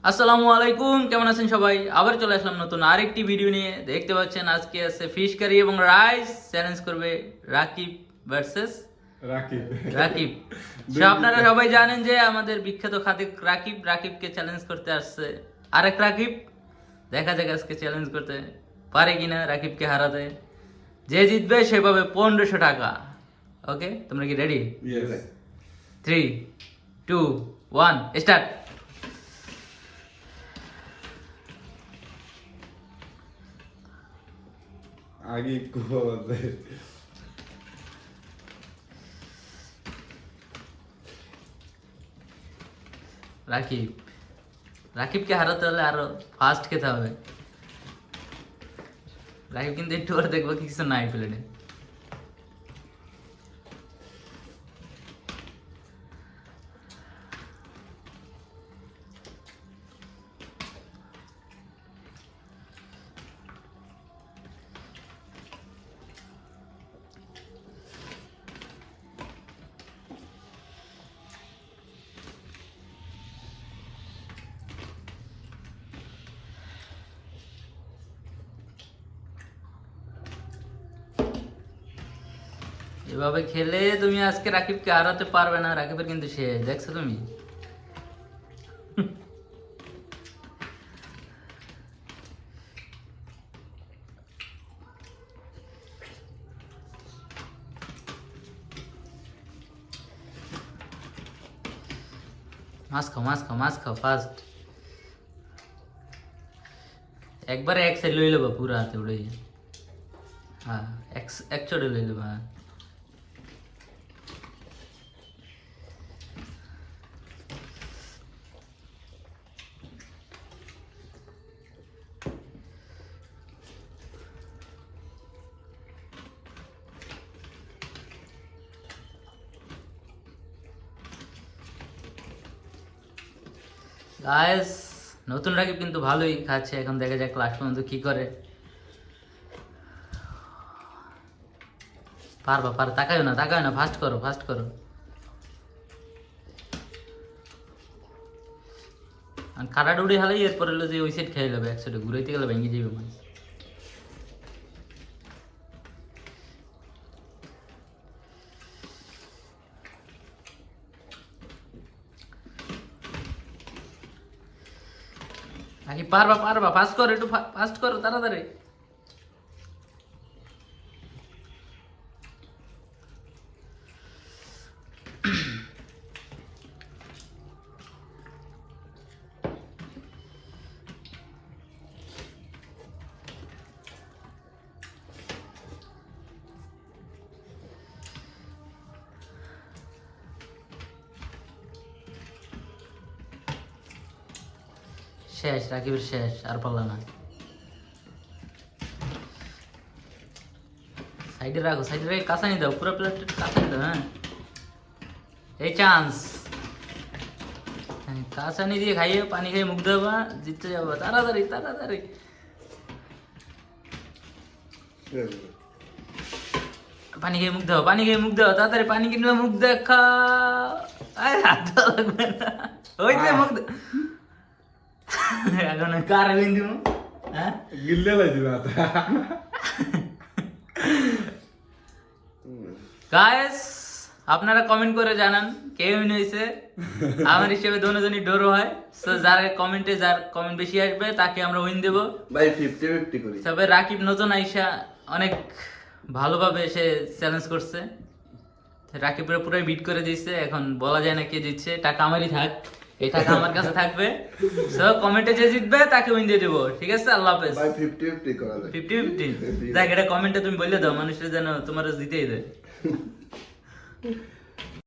আসসালামু আলাইকুম, কেমন আছেন সবাই? আবার চলে আসলাম নতুন আরেকটি ভিডিও নিয়ে। দেখতে পাচ্ছেন আজকে আছে ফিশ কারি এবং রাইস। চ্যালেঞ্জ করবে রাকিব ভার্সেস রাকিব রাকিব। সো আপনারা সবাই জানেন যে আমাদের বিখ্যাত খাদিক রাকিব রাকিবকে চ্যালেঞ্জ করতে আসছে আরেক রাকিব। দেখা যাক আজকে চ্যালেঞ্জ করতে পারে কিনা রাকিবকে হারাতে। যে জিতবে সে পাবে 1500 টাকা। ওকে, তোমরা কি রেডি? Yes 3 2 1 start. আগে কোদে রাকিব রাকিবকে হারাতে হলে আরো ফাস্ট খেতে হবে। রাকিব কিন্তু একটু করে দেখবো কিছু নাই প্লেটে। এভাবে খেলে তুমি আজকে রাকিবকে হারাতে পারবে না। রাকিবের কিন্তু শেষ, দেখছো তুমি? মাছ খাও ফাস্ট। একবারে এক সাইড লই লবা, পুরা হাতে উড়ে। হ্যাঁ, এক চড়ে লই লবা। গাইস, নতুন রাকিব কিন্তু ভালোই খাচ্ছে। এখন দেখা যাক লাস্ট পর্যন্ত কি করে। পারবা, তাকায় না, ফাস্ট করো। আর কাটা ডুড়ি হালাই এরপর হলো যে ওই সাইড খেয়ে যাবে, এক সাইডে ঘুরাইতে গেলে ভেঙে যাবে মাছ। নাকি পারবা, ফাস্ট করো, একটু ফাস্ট করো, তাড়াতাড়ি। শেষ, রাকিবের শেষ, আর পারলা না। সাইডে রাখো, কাঁচানি দাও, পুরো প্লেট কাঁচানি দাও। হ্যাঁ, এই চান্স। কাঁচানি দিয়ে খাইয়ে পানি খাইয়ে মুখ দেবা, জিততে যাবো। তাড়াতাড়ি। পানি খেয়ে মুখ দাও, তাড়াতাড়ি পানি কিনবে, মুখ দেখা। আরে হাত দেওয়া লাগবে না, ওই যে মুখ এখন কার বিন্দু। হ্যাঁ, গিল্লে লাইছি না গাইস, আপনারা কমেন্ট করে জানান কে উইন হয়েছে। আমার হিসেবে দুজনই ডোরো হয়। সো যার কমেন্ট বেশি আসবে তাকে আমরা উইন দেব। ভাই 50-50 করি। তবে রাকিব নতুন আইসা অনেক ভালোভাবে সে চ্যালেঞ্জ করছে। রাকিবরা পুরাই বিট করে দিচ্ছে। এখন বলা যায় না কে জিতছে, টাকা আমারই থাক, এই টাকা আমার কাছে থাকবে। সো কমেন্টে যে জিতবে তাকে উইন দিয়ে দেবো, ঠিক আছে? আল্লাহ হাফেজ। ভাই 50-50 করা যায়। 50-50 দেখ, এটা কমেন্টে তুমি বললে দাও, মানুষের যেন তোমার জিতেই দেয়।